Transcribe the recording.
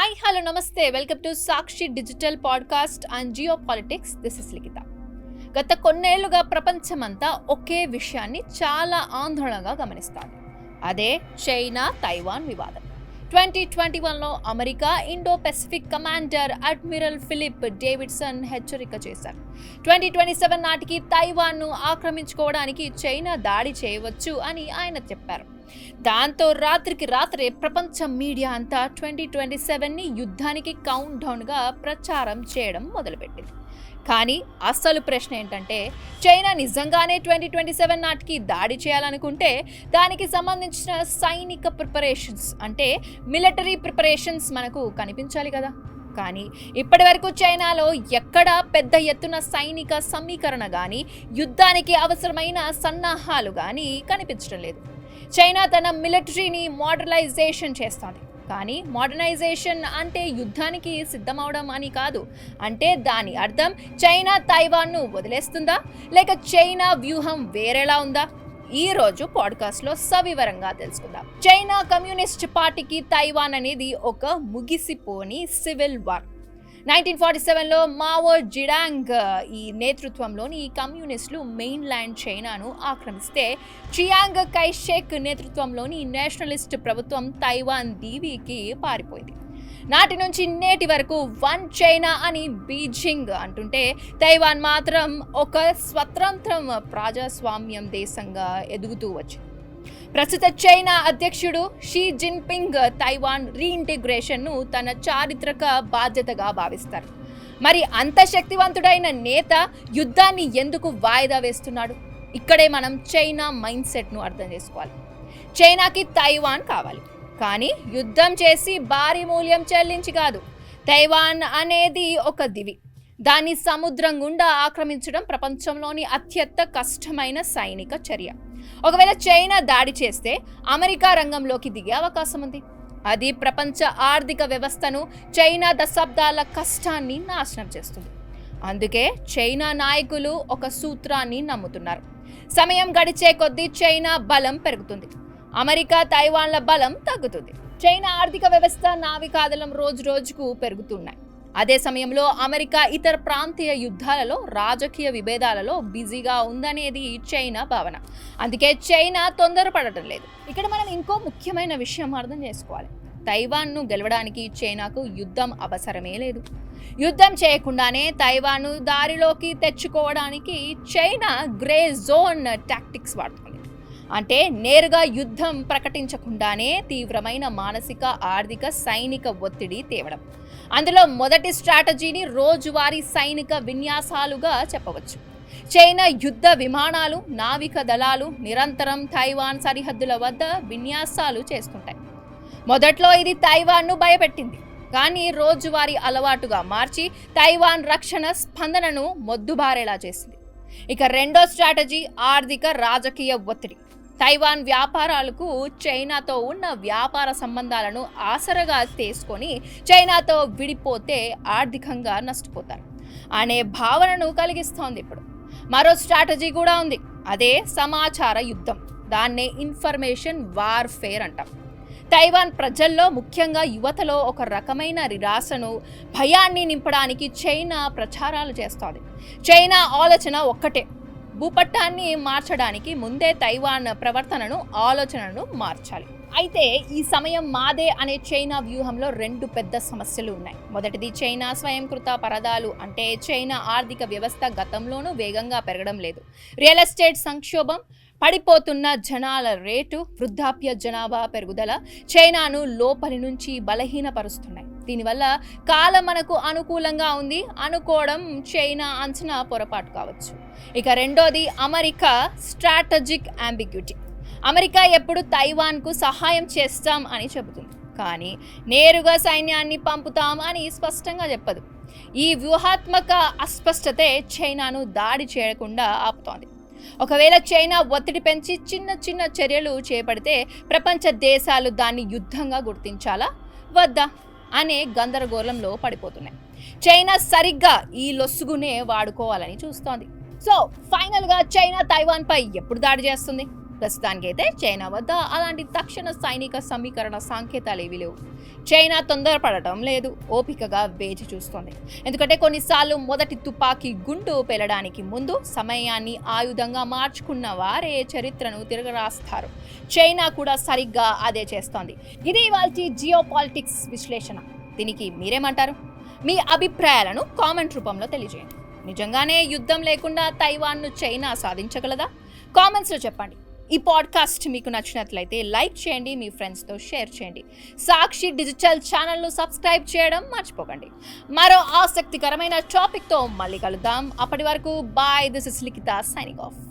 Hi hello namaste welcome to Sakshi digital podcast and geopolitics. This is Likhitha. గత కొన్నేళ్లుగా ప్రపంచమంతా ఒకే విషయాన్ని చాలా ఆందోళనగా గమనిస్తారు. అదే చైనా తైవాన్ వివాదం. 2021లో America Indo Pacific commander admiral Philip Davidson హెచ్చరిక చేశారు. 2027 నాటికి తైవాన్ను ఆక్రమించుకోవడానికి చైనా దాడి చేయవచ్చు అని ఆయన చెప్పారు. దాంతో రాత్రికి రాత్రే ప్రపంచ మీడియా అంతా 2027ని యుద్ధానికి కౌంట్ డౌన్గా ప్రచారం చేయడం మొదలుపెట్టింది. కానీ అసలు ప్రశ్న ఏంటంటే, చైనా నిజంగానే 2027 నాటికి దాడి చేయాలనుకుంటే దానికి సంబంధించిన సైనిక ప్రిపరేషన్స్ అంటే మిలిటరీ ప్రిపరేషన్స్ మనకు కనిపించాలి కదా. కానీ ఇప్పటి వరకు చైనాలో ఎక్కడా పెద్ద ఎత్తున సైనిక సమీకరణ కానీ యుద్ధానికి అవసరమైన సన్నాహాలు కానీ కనిపించడం లేదు. చైనా తన మిలిటరీని మోడర్నైజేషన్ చేస్తుంది. కానీ మోడర్నైజేషన్ అంటే యుద్ధానికి సిద్ధమవడం అని కాదు. అంటే దాని అర్థం చైనా తైవాన్ను వదిలేస్తుందా, లేక చైనా వ్యూహం వేరేలా ఉందా? ఈ రోజు పాడ్కాస్ట్లో సవివరంగా తెలుసుకుందాం. చైనా కమ్యూనిస్ట్ పార్టీకి తైవాన్ అనేది ఒక ముగిసిపోని సివిల్ వార్. 1947లో మావో జిడాంగ్ ఈ నేతృత్వంలోని కమ్యూనిస్టులు మెయిన్ ల్యాండ్ చైనాను ఆక్రమిస్తే, చియాంగ్ కైషెక్ నేతృత్వంలోని నేషనలిస్ట్ ప్రభుత్వం తైవాన్ దీవికి పారిపోయింది. నాటి నుంచి నేటి వరకు వన్ చైనా అని బీజింగ్ అంటుంటే, తైవాన్ మాత్రం ఒక స్వతంత్రం ప్రజాస్వామ్యం దేశంగా ఎదుగుతూ వచ్చింది. ప్రస్తుత చైనా అధ్యక్షుడు షీ జిన్పింగ్ తైవాన్ రీఇంటిగ్రేషన్ను తన చారిత్రక బాధ్యతగా భావిస్తారు. మరి అంత శక్తివంతుడైన నేత యుద్ధాన్ని ఎందుకు వాయిదా వేస్తున్నాడు? ఇక్కడే మనం చైనా మైండ్ సెట్ను అర్థం చేసుకోవాలి. చైనాకి తైవాన్ కావాలి, కానీ యుద్ధం చేసి భారీ మూల్యం చెల్లించి కాదు. తైవాన్ అనేది ఒక దివి. దాన్ని సముద్రం గుండా ఆక్రమించడం ప్రపంచంలోని అత్యంత కష్టమైన సైనిక చర్య. ఒకవేళ చైనా దాడి చేస్తే అమెరికా రంగంలోకి దిగే అవకాశం ఉంది. అది ప్రపంచ ఆర్థిక వ్యవస్థను, చైనా దశాబ్దాల కష్టాన్ని నాశనం చేస్తుంది. అందుకే చైనా నాయకులు ఒక సూత్రాన్ని నమ్ముతున్నారు: సమయం గడిచే కొద్దీ చైనా బలం పెరుగుతుంది, అమెరికా తైవాన్ల బలం తగ్గుతుంది. చైనా ఆర్థిక వ్యవస్థ, నావికాదళం రోజు రోజుకు పెరుగుతున్నాయి. అదే సమయంలో అమెరికా ఇతర ప్రాంతీయ యుద్ధాలలో, రాజకీయ విభేదాలలో బిజీగా ఉందనేది చైనా భావన. అందుకే చైనా తొందరపడటం లేదు. ఇక్కడ మనం ఇంకో ముఖ్యమైన విషయం అర్థం చేసుకోవాలి. తైవాన్ను గెలవడానికి చైనాకు యుద్ధం అవసరమే లేదు. యుద్ధం చేయకుండానే తైవాన్ను దారిలోకి తెచ్చుకోవడానికి చైనా గ్రే జోన్ టాక్టిక్స్ వాడుతుంది. అంటే నేరుగా యుద్ధం ప్రకటించకుండానే తీవ్రమైన మానసిక, ఆర్థిక, సైనిక ఒత్తిడి తేవడం. అందులో మొదటి స్ట్రాటజీని రోజువారీ సైనిక విన్యాసాలుగా చెప్పవచ్చు. చైనా యుద్ధ విమానాలు, నావిక దళాలు నిరంతరం తైవాన్ సరిహద్దుల వద్ద విన్యాసాలు చేస్తుంటాయి. మొదట్లో ఇది తైవాన్ను భయపెట్టింది, కానీ రోజువారీ అలవాటుగా మార్చి తైవాన్ రక్షణ స్పందనను మొద్దుబారేలా చేసింది. ఇక రెండో స్ట్రాటజీ ఆర్థిక, రాజకీయ ఒత్తిడి. తైవాన్ వ్యాపారాలకు చైనాతో ఉన్న వ్యాపార సంబంధాలను ఆసరగా తీసుకొని చైనాతో విడిపోతే ఆర్థికంగా నష్టపోతారు అనే భావనను కలిగిస్తోంది. ఇప్పుడు మరో స్ట్రాటజీ కూడా ఉంది. అదే సమాచార యుద్ధం. దాన్నే ఇన్ఫర్మేషన్ వార్ఫేర్ అంటాం. తైవాన్ ప్రజల్లో, ముఖ్యంగా యువతలో ఒక రకమైన నిరాశను, భయాన్ని నింపడానికి చైనా ప్రచారాలు చేస్తోంది. చైనా ఆలోచన ఒక్కటే: భూపటాన్ని మార్చడానికి ముందే తైవాన్ ప్రవర్తనను, ఆలోచనను మార్చాలి. అయితే ఈ సమయం మాదే అనే చైనా వ్యూహంలో రెండు పెద్ద సమస్యలు ఉన్నాయి. మొదటిది చైనా స్వయంకృత పరదాలు. అంటే చైనా ఆర్థిక వ్యవస్థ గతంలోనూ వేగంగా పెరగడం లేదు. రియల్ ఎస్టేట్ సంక్షోభం, పడిపోతున్న జనాల రేటు, వృద్ధాప్య జనాభా పెరుగుదల చైనాను లోపలి నుంచి బలహీనపరుస్తున్నాయి. దీనివల్ల కాలం మనకు అనుకూలంగా ఉంది అనుకోవడం చైనా అంచనా పొరపాటు కావచ్చు. ఇక రెండోది అమెరికా స్ట్రాటజిక్ అంబిగ్యూటీ. అమెరికా ఎప్పుడు తైవాన్కు సహాయం చేస్తాం అని చెబుతుంది, కానీ నేరుగా సైన్యాన్ని పంపుతాం అని స్పష్టంగా చెప్పదు. ఈ వ్యూహాత్మక అస్పష్టతే చైనాను దాడి చేయకుండా ఆపుతోంది. ఒకవేళ చైనా ఒత్తిడి పెంచి చిన్న చిన్న చర్యలు చేపడితే ప్రపంచ దేశాలు దాన్ని యుద్ధంగా గుర్తించాలా వద్దా అనే గందరగోళంలో పడిపోతున్నాయి. చైనా సరిగ్గా ఈ లొసుగునే వాడుకోవాలని చూస్తోంది. సో ఫైనల్గా చైనా తైవాన్ పై ఎప్పుడు దాడి చేస్తుంది? ప్రస్తుతానికైతే చైనా వద్ద అలాంటి తక్షణ సైనిక సమీకరణ సంకేతాలు ఏవీ లేవు. చైనా తొందరపడటం లేదు, ఓపికగా వేచి చూస్తోంది. ఎందుకంటే కొన్నిసార్లు మొదటి తుపాకీ గుండు పేలడానికి ముందు సమయాన్ని ఆయుధంగా మార్చుకున్న వారే చరిత్రను తిరగరాస్తారు. చైనా కూడా సరిగ్గా అదే చేస్తోంది. ఇది ఇవాల్టి జియో పాలిటిక్స్ విశ్లేషణ. దీనికి మీరేమంటారు? మీ అభిప్రాయాలను కామెంట్ రూపంలో తెలియజేయండి. నిజంగానే యుద్ధం లేకుండా తైవాన్ను చైనా సాధించగలదా? కామెంట్స్లో చెప్పండి. ఈ పాడ్కాస్ట్ మీకు నచ్చినట్లయితే లైక్ చేయండి, మీ ఫ్రెండ్స్తో షేర్ చేయండి. సాక్షి డిజిటల్ ఛానల్ను సబ్స్క్రైబ్ చేయడం మర్చిపోకండి. మరో ఆసక్తికరమైన టాపిక్తో మళ్ళీ కలుద్దాం. అప్పటి వరకు bye. This is Likhitha signing of.